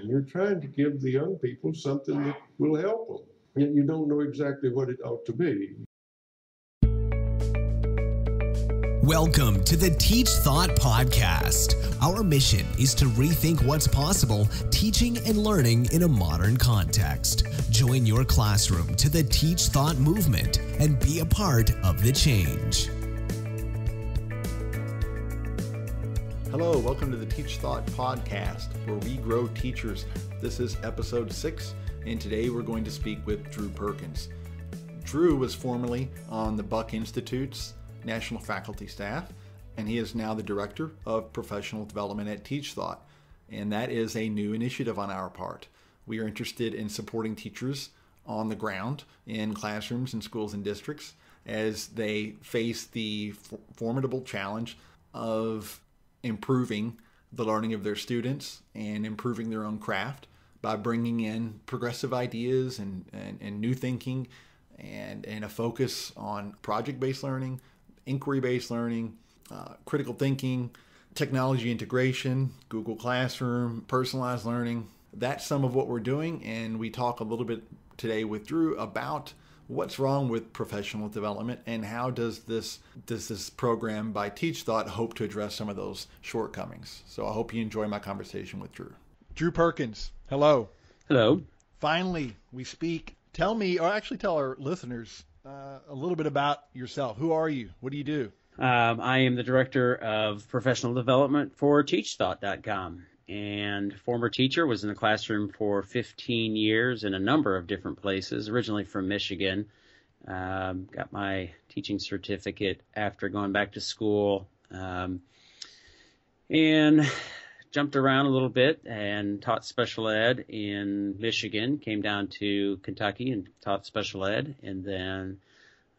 and you're trying to give the young people something that will help them. Yet you don't know exactly what it ought to be. Welcome to the TeachThought podcast. Our mission is to rethink what's possible teaching and learning in a modern context. Join your classroom to the TeachThought movement and be a part of the change. Hello, welcome to the TeachThought podcast, where we grow teachers. This is episode 6, and today we're going to speak with Drew Perkins. Drew was formerly on the Buck Institute's national faculty staff, and he is now the director of professional development at TeachThought, and that is a new initiative on our part. We are interested in supporting teachers on the ground in classrooms and schools and districts as they face the formidable challenge of improving the learning of their students and improving their own craft by bringing in progressive ideas and new thinking and a focus on project-based learning, inquiry-based learning, critical thinking, technology integration, Google Classroom, personalized learning. That's some of what we're doing, and we talk a little bit today with Drew about what's wrong with professional development and how does this program by TeachThought hope to address some of those shortcomings. So I hope you enjoy my conversation with Drew. Drew Perkins, hello. Hello. Finally, we speak. Tell me, or actually tell our listeners a little bit about yourself. Who are you? What do you do? I am the director of professional development for TeachThought.com, and former teacher, was in the classroom for 15 years in a number of different places, originally from Michigan. Got my teaching certificate after going back to school, and jumped around a little bit and taught special ed in Michigan, came down to Kentucky and taught special ed, and then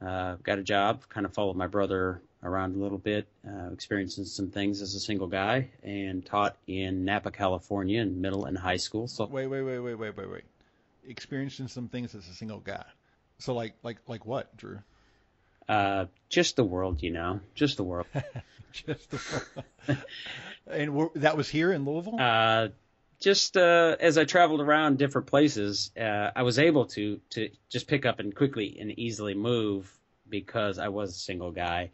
got a job, kind of followed my brother around a little bit, experiencing some things as a single guy, and taught in Napa, California in middle and high school. So Wait. Experiencing some things as a single guy. So like what, Drew? Just the world, just the world. Just the world. And that was here in Louisville? As I traveled around different places, I was able to just pick up and quickly and easily move because I was a single guy.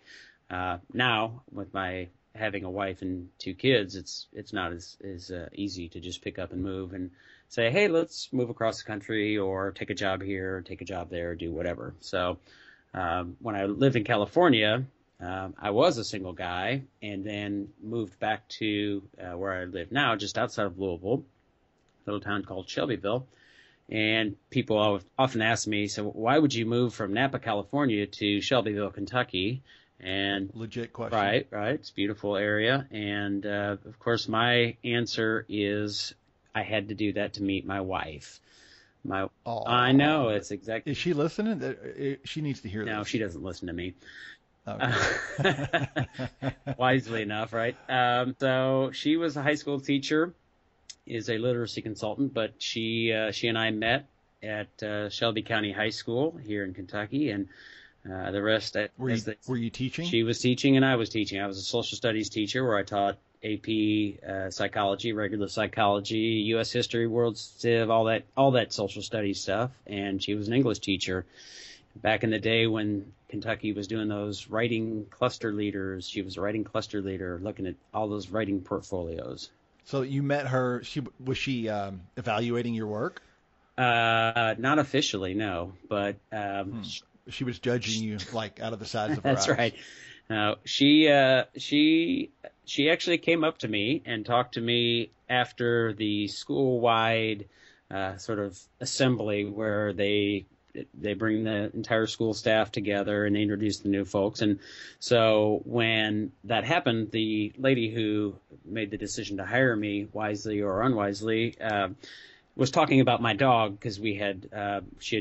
Now, with my having a wife and 2 kids, it's not as easy to just pick up and move and say, hey, let's move across the country or take a job here, or take a job there, or do whatever. So when I lived in California, I was a single guy, and then moved back to where I live now, just outside of Louisville, a little town called Shelbyville. And people often ask me, so why would you move from Napa, California to Shelbyville, Kentucky? And legit question. Right. It's a beautiful area. And of course, my answer is I had to do that to meet my wife. I know, it's exactly. Is she listening? She needs to hear this. No, she doesn't listen to me. Okay. Wisely enough, right? So she was a high school teacher, is a literacy consultant, but she and I met at Shelby County High School here in Kentucky, and the rest. Were you teaching? She was teaching, and I was teaching. I was a social studies teacher where I taught AP psychology, regular psychology, U.S. history, world civ, all that social studies stuff, and she was an English teacher. Back in the day when Kentucky was doing those writing cluster leaders, she was a writing cluster leader looking at all those writing portfolios. So you met her, was she evaluating your work? Not officially, no, but she was judging you like out of the sides of her eyes. That's right. No, she actually came up to me and talked to me after the school-wide sort of assembly where they bring the entire school staff together and they introduce the new folks. And so when that happened, the lady who made the decision to hire me, wisely or unwisely, was talking about my dog because she had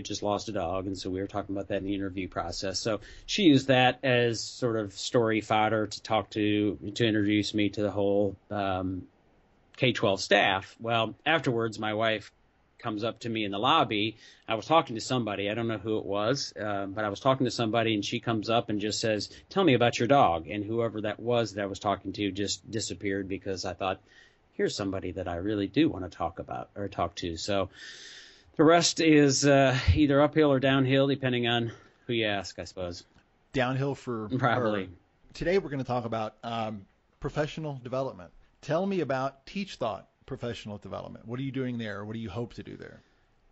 just lost a dog, and so we were talking about that in the interview process. So she used that as sort of story fodder to introduce me to the whole K-12 staff. Well, afterwards, my wife comes up to me in the lobby. I was talking to somebody. I don't know who it was, but I was talking to somebody, and she comes up and just says, "Tell me about your dog." And whoever that was that I was talking to just disappeared because I thought here's somebody that I really do want to talk to. So the rest is either uphill or downhill, depending on who you ask, I suppose. Downhill for probably. her. Today we're going to talk about professional development. Tell me about TeachThought professional development. What are you doing there? What do you hope to do there?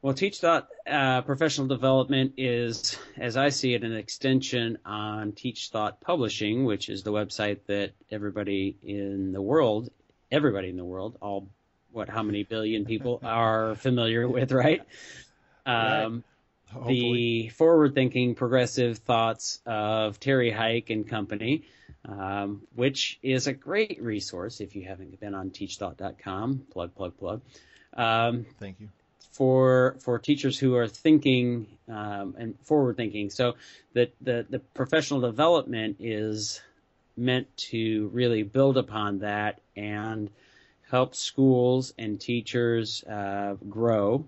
Well, TeachThought professional development is, as I see it, an extension on TeachThought Publishing, which is the website that everybody in the world, how many billion people are familiar with, right? Right. The forward-thinking progressive thoughts of Terry Heick and company, which is a great resource if you haven't been on TeachThought.com. Plug. Thank you. For teachers who are thinking and forward-thinking. So the professional development is meant to really build upon that and help schools and teachers grow.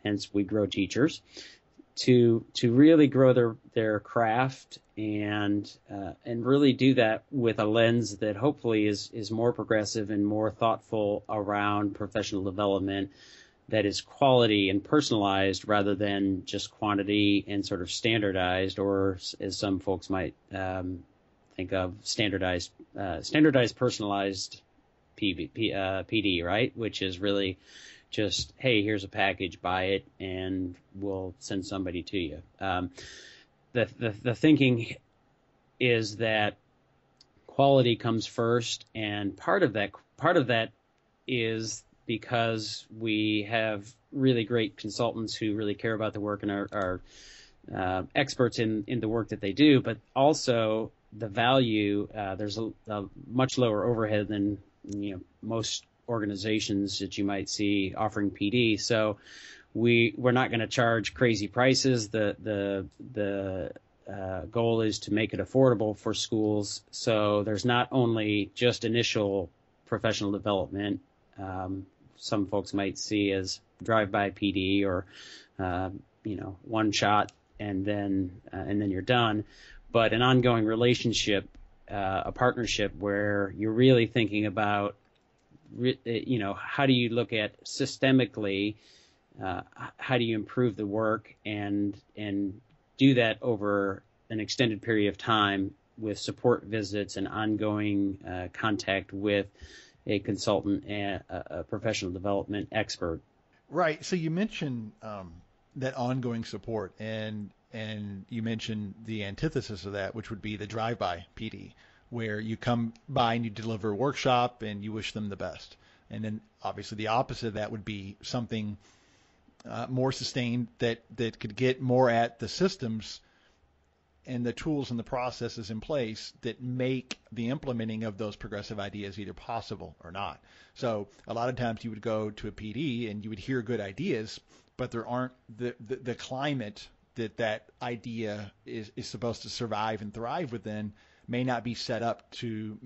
Hence, we grow teachers to really grow their craft and really do that with a lens that hopefully is more progressive and more thoughtful around professional development, that is quality and personalized rather than just quantity and sort of standardized, or as some folks might think of, standardized personalized PD, right? Which is really just, hey, here's a package, buy it, and we'll send somebody to you. The thinking is that quality comes first, and part of that is because we have really great consultants who really care about the work and are experts in the work that they do, but also the value. There's a much lower overhead than most organizations that you might see offering PD. So we're not going to charge crazy prices. The goal is to make it affordable for schools. So there's not only just initial professional development. Some folks might see as drive-by PD or one shot and then you're done, but an ongoing relationship, a partnership where you're really thinking about how do you look at systemically, how do you improve the work and do that over an extended period of time with support visits and ongoing contact with a consultant and a professional development expert. Right. So you mentioned that ongoing support, and you mentioned the antithesis of that, which would be the drive-by PD, where you come by and you deliver a workshop and you wish them the best. And then obviously the opposite of that would be something more sustained that could get more at the systems and the tools and the processes in place that make the implementing of those progressive ideas either possible or not. So a lot of times you would go to a PD and you would hear good ideas, but there aren't the climate that idea is supposed to survive and thrive within may not be set up to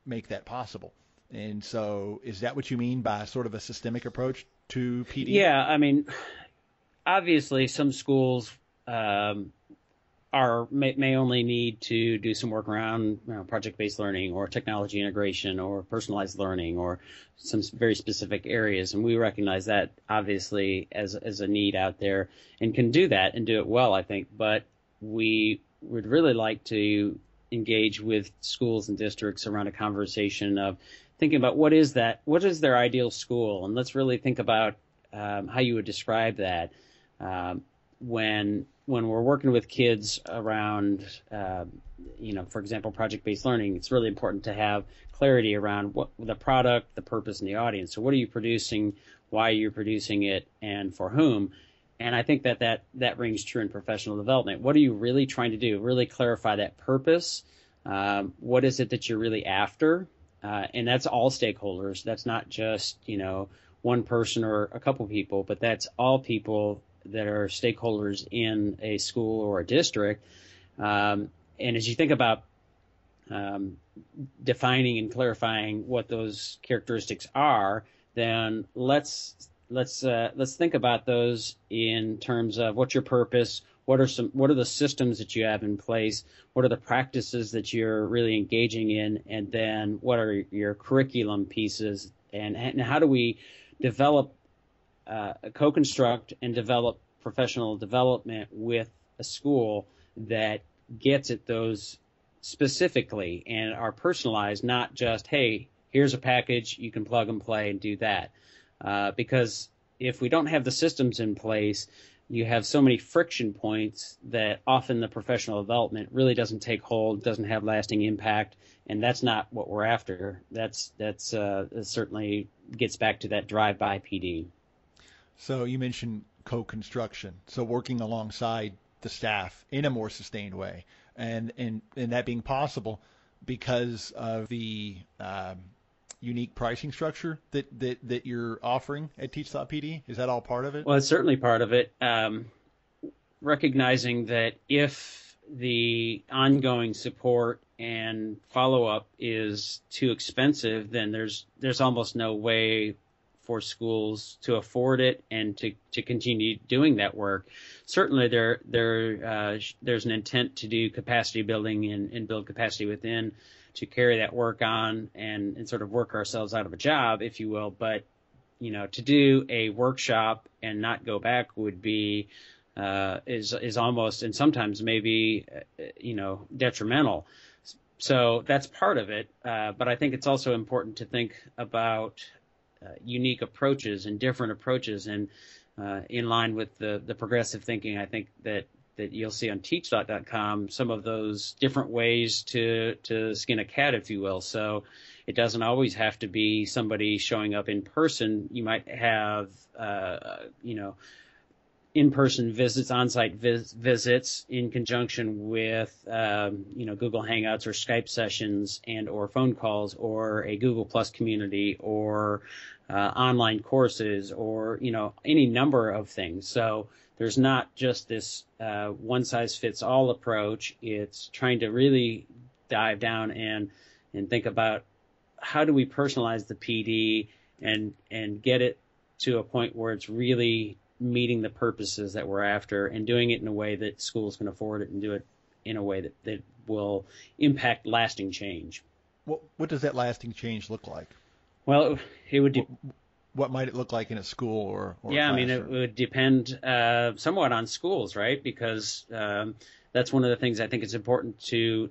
make that possible. And so is that what you mean by sort of a systemic approach to PD? Yeah, I mean, obviously some schools may only need to do some work around project-based learning or technology integration or personalized learning or some very specific areas, and we recognize that obviously as a need out there and can do that and do it well, I think. But we would really like to engage with schools and districts around a conversation of thinking about what is their ideal school, and let's really think about how you would describe that. When we're working with kids around, for example, project-based learning, it's really important to have clarity around what the product, the purpose, and the audience. So what are you producing, why are you producing it, and for whom? And I think that rings true in professional development. What are you really trying to do? Really clarify that purpose. What is it that you're really after? And that's all stakeholders. That's not just, one person or a couple people, but that's all people that are stakeholders in a school or a district. And as you think about defining and clarifying what those characteristics are, then let's think about those in terms of what's your purpose, what are the systems that you have in place, what are the practices that you're really engaging in, and then what are your curriculum pieces and how do we develop, co-construct and develop professional development with a school that gets at those specifically and are personalized, not just, hey, here's a package, you can plug and play and do that. Because if we don't have the systems in place, you have so many friction points that often the professional development really doesn't take hold, doesn't have lasting impact, and that's not what we're after. That's certainly gets back to that drive-by PD. So you mentioned co-construction, so working alongside the staff in a more sustained way, and that being possible because of the unique pricing structure that you're offering at TeachThought PD? Is that all part of it? Well, it's certainly part of it. Recognizing that if the ongoing support and follow-up is too expensive, then there's almost no way for schools to afford it and to continue doing that work. Certainly there's an intent to do capacity building and build capacity within to carry that work on and sort of work ourselves out of a job, if you will. But, to do a workshop and not go back would be, is almost, and sometimes maybe, detrimental. So that's part of it. But I think it's also important to think about unique approaches and different approaches, and in line with the progressive thinking, I think that you'll see on TeachThought.com some of those different ways to skin a cat, if you will. So it doesn't always have to be somebody showing up in person. You might have, in-person visits, on-site visits in conjunction with, Google Hangouts or Skype sessions and or phone calls or a Google Plus community or online courses or, any number of things. So there's not just this one-size-fits-all approach. It's trying to really dive down and think about how do we personalize the PD and get it to a point where it's really meeting the purposes that we're after and doing it in a way that schools can afford it and do it in a way that will impact lasting change. What does that lasting change look like? Well, it would what might it look like in a school or yeah, a I mean, it would depend somewhat on schools, right? Because that's one of the things I think it's important to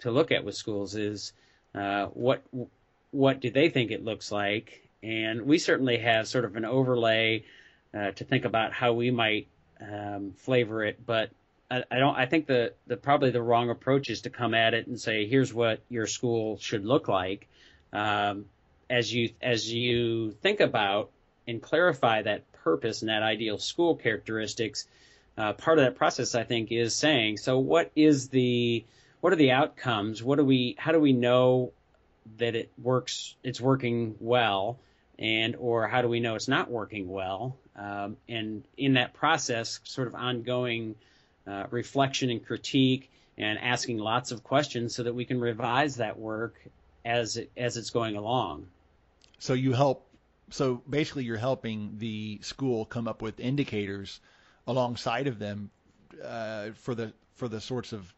look at with schools is what do they think it looks like? And we certainly have sort of an overlay to think about how we might flavor it, but I think the probably the wrong approach is to come at it and say, here's what your school should look like. As you think about and clarify that purpose and that ideal school characteristics, part of that process, I think, is saying, so what are the outcomes? How do we know that it's working well, or how do we know it's not working well? And in that process, sort of ongoing reflection and critique and asking lots of questions so that we can revise that work as it's going along. So basically you're helping the school come up with indicators alongside of them for the sorts of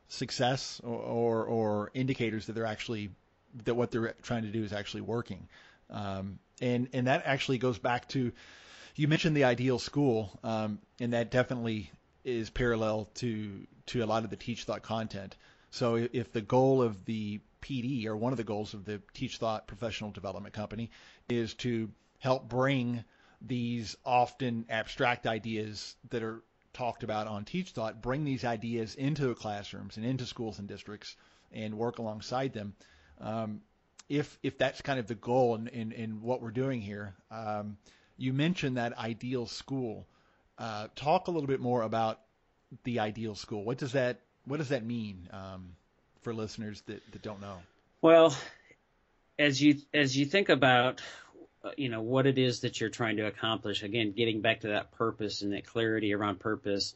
success or indicators that what they're trying to do is actually working. And that actually goes back to, you mentioned the ideal school, and that definitely is parallel to a lot of the TeachThought content. So if the goal of the PD, or one of the goals of the TeachThought Professional Development Company, is to help bring these often abstract ideas that are talked about on TeachThought, bring these ideas into the classrooms and into schools and districts and work alongside them. If that's kind of the goal in what we're doing here, you mentioned that ideal school. Talk a little bit more about the ideal school. What does that mean for listeners that don't know? Well, as you think about what it is that you're trying to accomplish, again, getting back to that purpose and that clarity around purpose,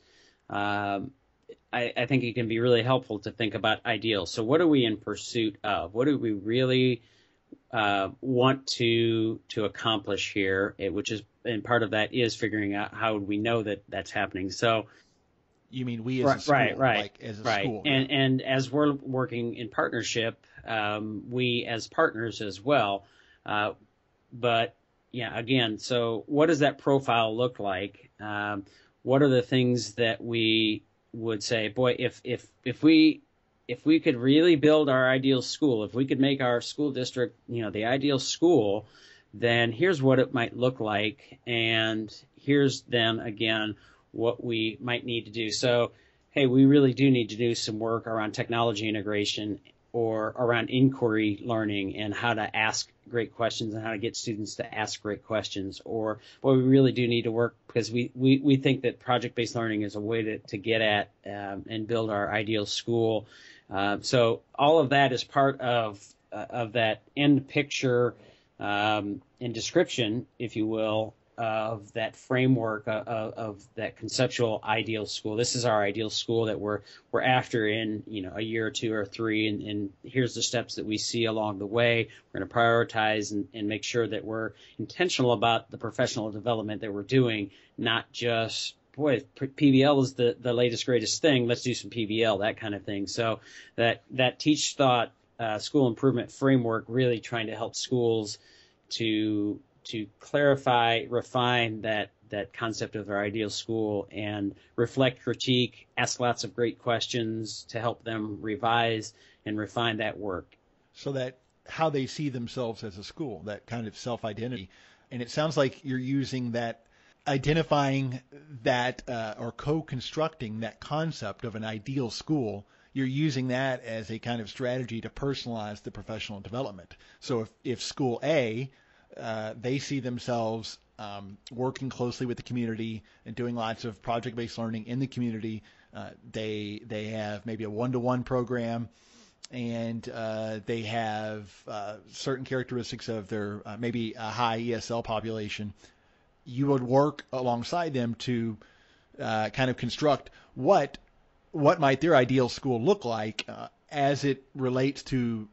I think it can be really helpful to think about ideals. So what are we in pursuit of? What do we really want to accomplish here? And part of that is figuring out how we know that that's happening. So you mean we as a school, right, like as a school. And as we're working in partnership, we as partners as well, But yeah, again, so what does that profile look like? What are the things that we would say, boy, if we could really build our ideal school, if we could make our school district, the ideal school, then here's what it might look like. And here's then again, what we might need to do. So, hey, we really do need to do some work around technology integration or around inquiry learning and how to ask great questions and how to get students to ask great questions. Or, boy, we really do need to work because we think that project-based learning is a way to get at and build our ideal school. So all of that is part of that end picture and description, if you will, of that framework of that conceptual ideal school. This is our ideal school that we're after in a year or two or three, and here's the steps that we see along the way. We're going to prioritize and make sure that we're intentional about the professional development that we're doing, not just boy, PBL is the latest greatest thing. Let's do some PBL, that kind of thing. So that TeachThought school improvement framework really trying to help schools to clarify, refine that concept of their ideal school and reflect, critique, ask lots of great questions to help them revise and refine that work. So that how they see themselves as a school, that kind of self-identity. And it sounds like you're using that, identifying that or co-constructing that concept of an ideal school. You're using that as a kind of strategy to personalize the professional development. So if school A, they see themselves working closely with the community and doing lots of project-based learning in the community. They have maybe a one-to-one program, and they have certain characteristics of their maybe a high ESL population. You would work alongside them to kind of construct what might their ideal school look like as it relates to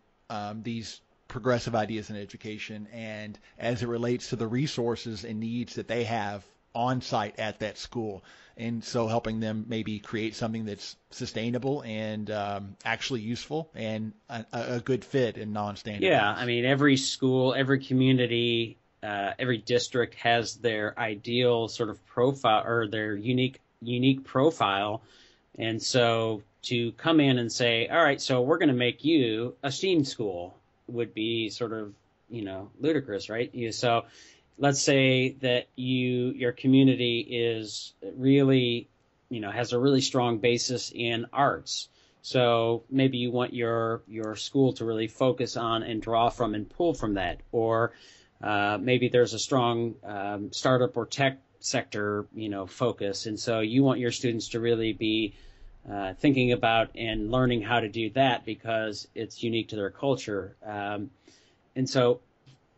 these progressive ideas in education and as it relates to the resources and needs that they have on site at that school. And so helping them maybe create something that's sustainable and actually useful and a good fit in non-standard. Yeah, I mean, every school, every community, every district has their ideal sort of profile or their unique profile. And so to come in and say, all right, so we're going to make you a STEAM school would be sort of, ludicrous, right? So let's say that your community is really, has a really strong basis in arts. So maybe you want your school to really focus on and draw from and pull from that. Or maybe there's a strong startup or tech sector, focus. And so you want your students to really be thinking about and learning how to do that because it's unique to their culture. And so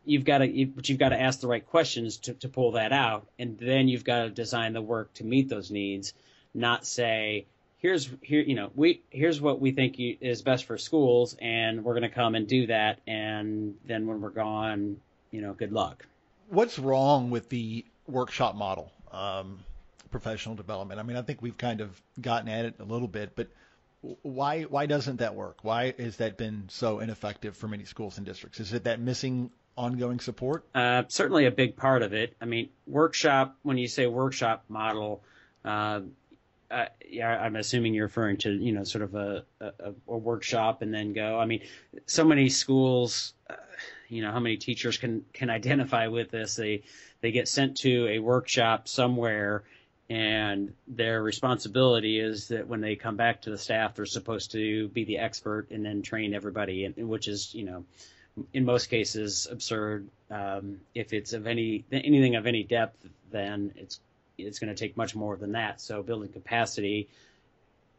you've got to ask the right questions to pull that out. And then you've got to design the work to meet those needs, not say, here's what we think is best for schools, and we're going to come and do that. And then when we're gone, good luck. What's wrong with the workshop model? Professional development. I mean, I think we've kind of gotten at it a little bit, but why doesn't that work? Why has that been so ineffective for many schools and districts? Is it that missing ongoing support? Certainly a big part of it. I mean, workshop, when you say workshop model, I'm assuming you're referring to, sort of a workshop and then go. I mean, so many schools, how many teachers can identify with this? They get sent to a workshop somewhere, and their responsibility is that when they come back to the staff, they're supposed to be the expert and then train everybody, which is, in most cases absurd. If it's of anything of any depth, then it's going to take much more than that. So building capacity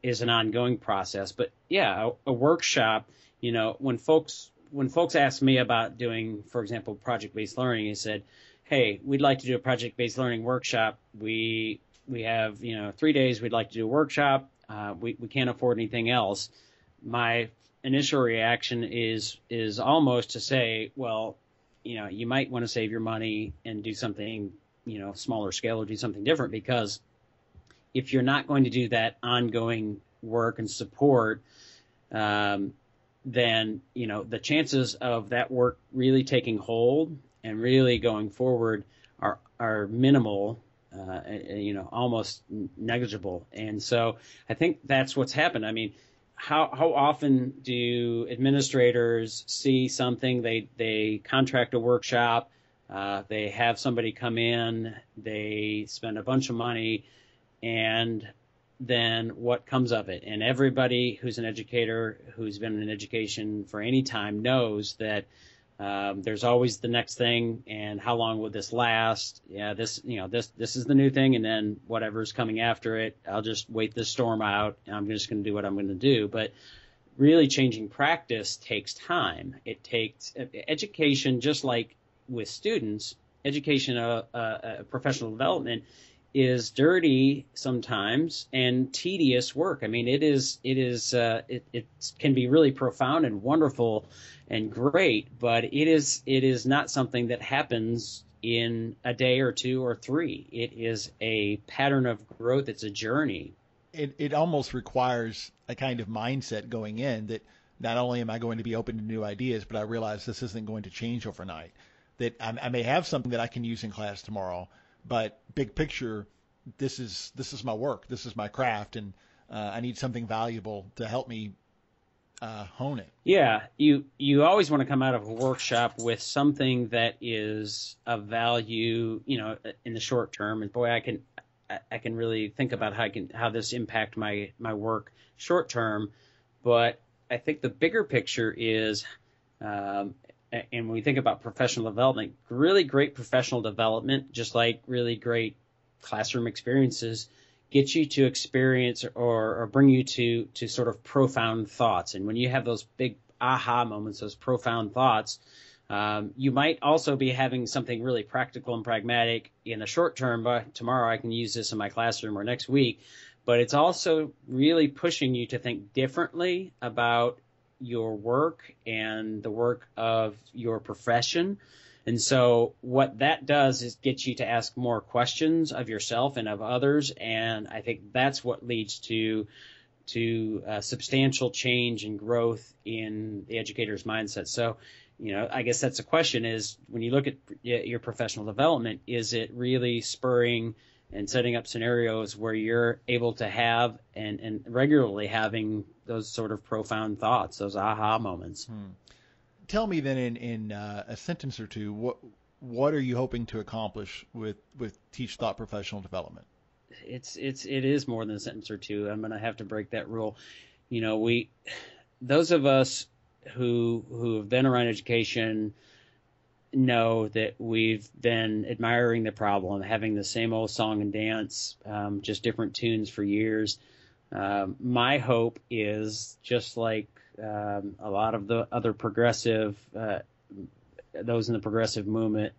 is an ongoing process. But yeah, a workshop, when folks ask me about doing, for example, project-based learning, they said, hey, we'd like to do a project-based learning workshop. We have, 3 days we'd like to do a workshop. We can't afford anything else. My initial reaction is almost to say, well, you might want to save your money and do something, smaller scale or do something different, because if you're not going to do that ongoing work and support, then, the chances of that work really taking hold and really going forward are minimal, almost negligible. And so I think that's what's happened. I mean, how often do administrators see something, they contract a workshop, they have somebody come in, they spend a bunch of money, and then what comes of it? And everybody who's an educator, who's been in education for any time, knows that there's always the next thing, and how long will this last? Yeah, this is the new thing, and then whatever's coming after it, I'll just wait this storm out, and I'm just going to do what I'm going to do. But really changing practice takes time. It takes education, just like with students, education, professional development is dirty sometimes and tedious work. I mean, it can be really profound and wonderful and great, but it is not something that happens in a day or two or three. It is a pattern of growth. It's a journey. It almost requires a kind of mindset going in that not only am I going to be open to new ideas, but I realize this isn't going to change overnight. That I may have something that I can use in class tomorrow, but big picture, this is my work, this is my craft, and I need something valuable to help me hone it. Yeah, you always want to come out of a workshop with something that is of value, in the short term. And boy, I can really think about how this impact my work short term. But I think the bigger picture is, and when we think about professional development, really great professional development, just like really great classroom experiences, get you to experience or bring you to sort of profound thoughts. And when you have those big aha moments, those profound thoughts, you might also be having something really practical and pragmatic in the short term. But tomorrow I can use this in my classroom, or next week. But it's also really pushing you to think differently about your work and the work of your profession. And so what that does is get you to ask more questions of yourself and of others. And I think that's what leads to substantial change and growth in the educator's mindset. So, I guess that's the question is, when you look at your professional development, is it really spurring and setting up scenarios where you're able to have and regularly having those sort of profound thoughts, those aha moments? Tell me then in a sentence or two, what are you hoping to accomplish with TeachThought professional development? It is more than a sentence or two. I'm going to have to break that rule. Those of us who have been around education know that we've been admiring the problem, having the same old song and dance, just different tunes for years. My hope is, just like a lot of the other those in the progressive movement,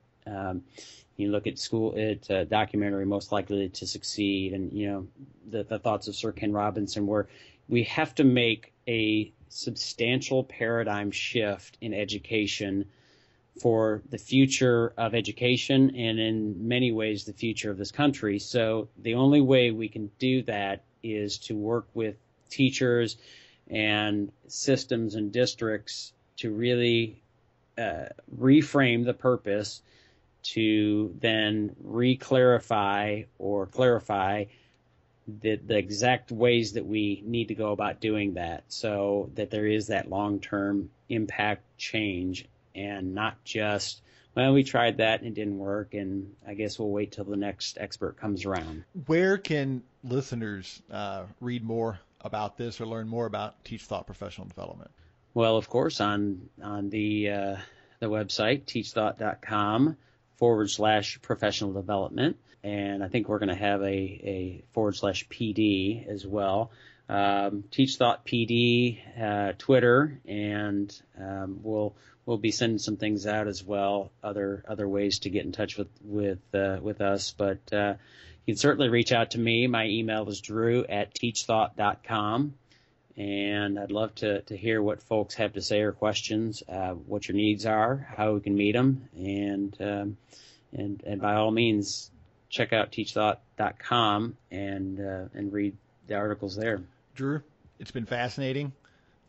you look at documentary Most Likely to Succeed, and the thoughts of Sir Ken Robinson, where we have to make a substantial paradigm shift in education for the future of education, and in many ways the future of this country. So the only way we can do that is to work with teachers and systems and districts to really reframe the purpose, to then clarify the exact ways that we need to go about doing that, so that there is that long-term impact change, and not just, well, we tried that and it didn't work, and I guess we'll wait till the next expert comes around. Where can listeners read more about this or learn more about TeachThought professional development? Well, of course, on the website, TeachThought.com/professional development. And I think we're going to have a /PD as well. TeachThought PD, Twitter, and we'll be sending some things out as well, other ways to get in touch with us. But you can certainly reach out to me. My email is drew@teachthought.com. And I'd love to hear what folks have to say or questions, what your needs are, how we can meet them, and by all means, check out teachthought.com and read the articles there. Drew, it's been fascinating.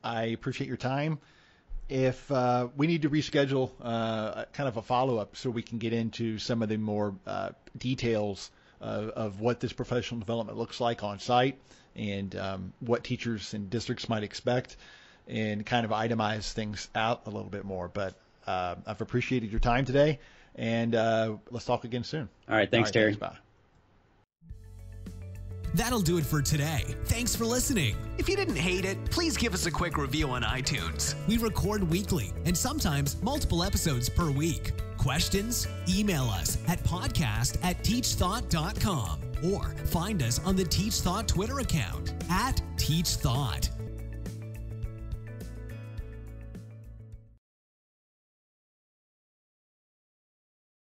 I appreciate your time. If we need to reschedule kind of a follow-up so we can get into some of the more details of what this professional development looks like on site and what teachers and districts might expect, and kind of itemize things out a little bit more. But I've appreciated your time today, and let's talk again soon. All right. Thanks, Terry. Thanks, bye. That'll do it for today. Thanks for listening. If you didn't hate it, please give us a quick review on iTunes. We record weekly and sometimes multiple episodes per week. Questions? Email us at podcast@teachthought.com or find us on the TeachThought Twitter account @TeachThought.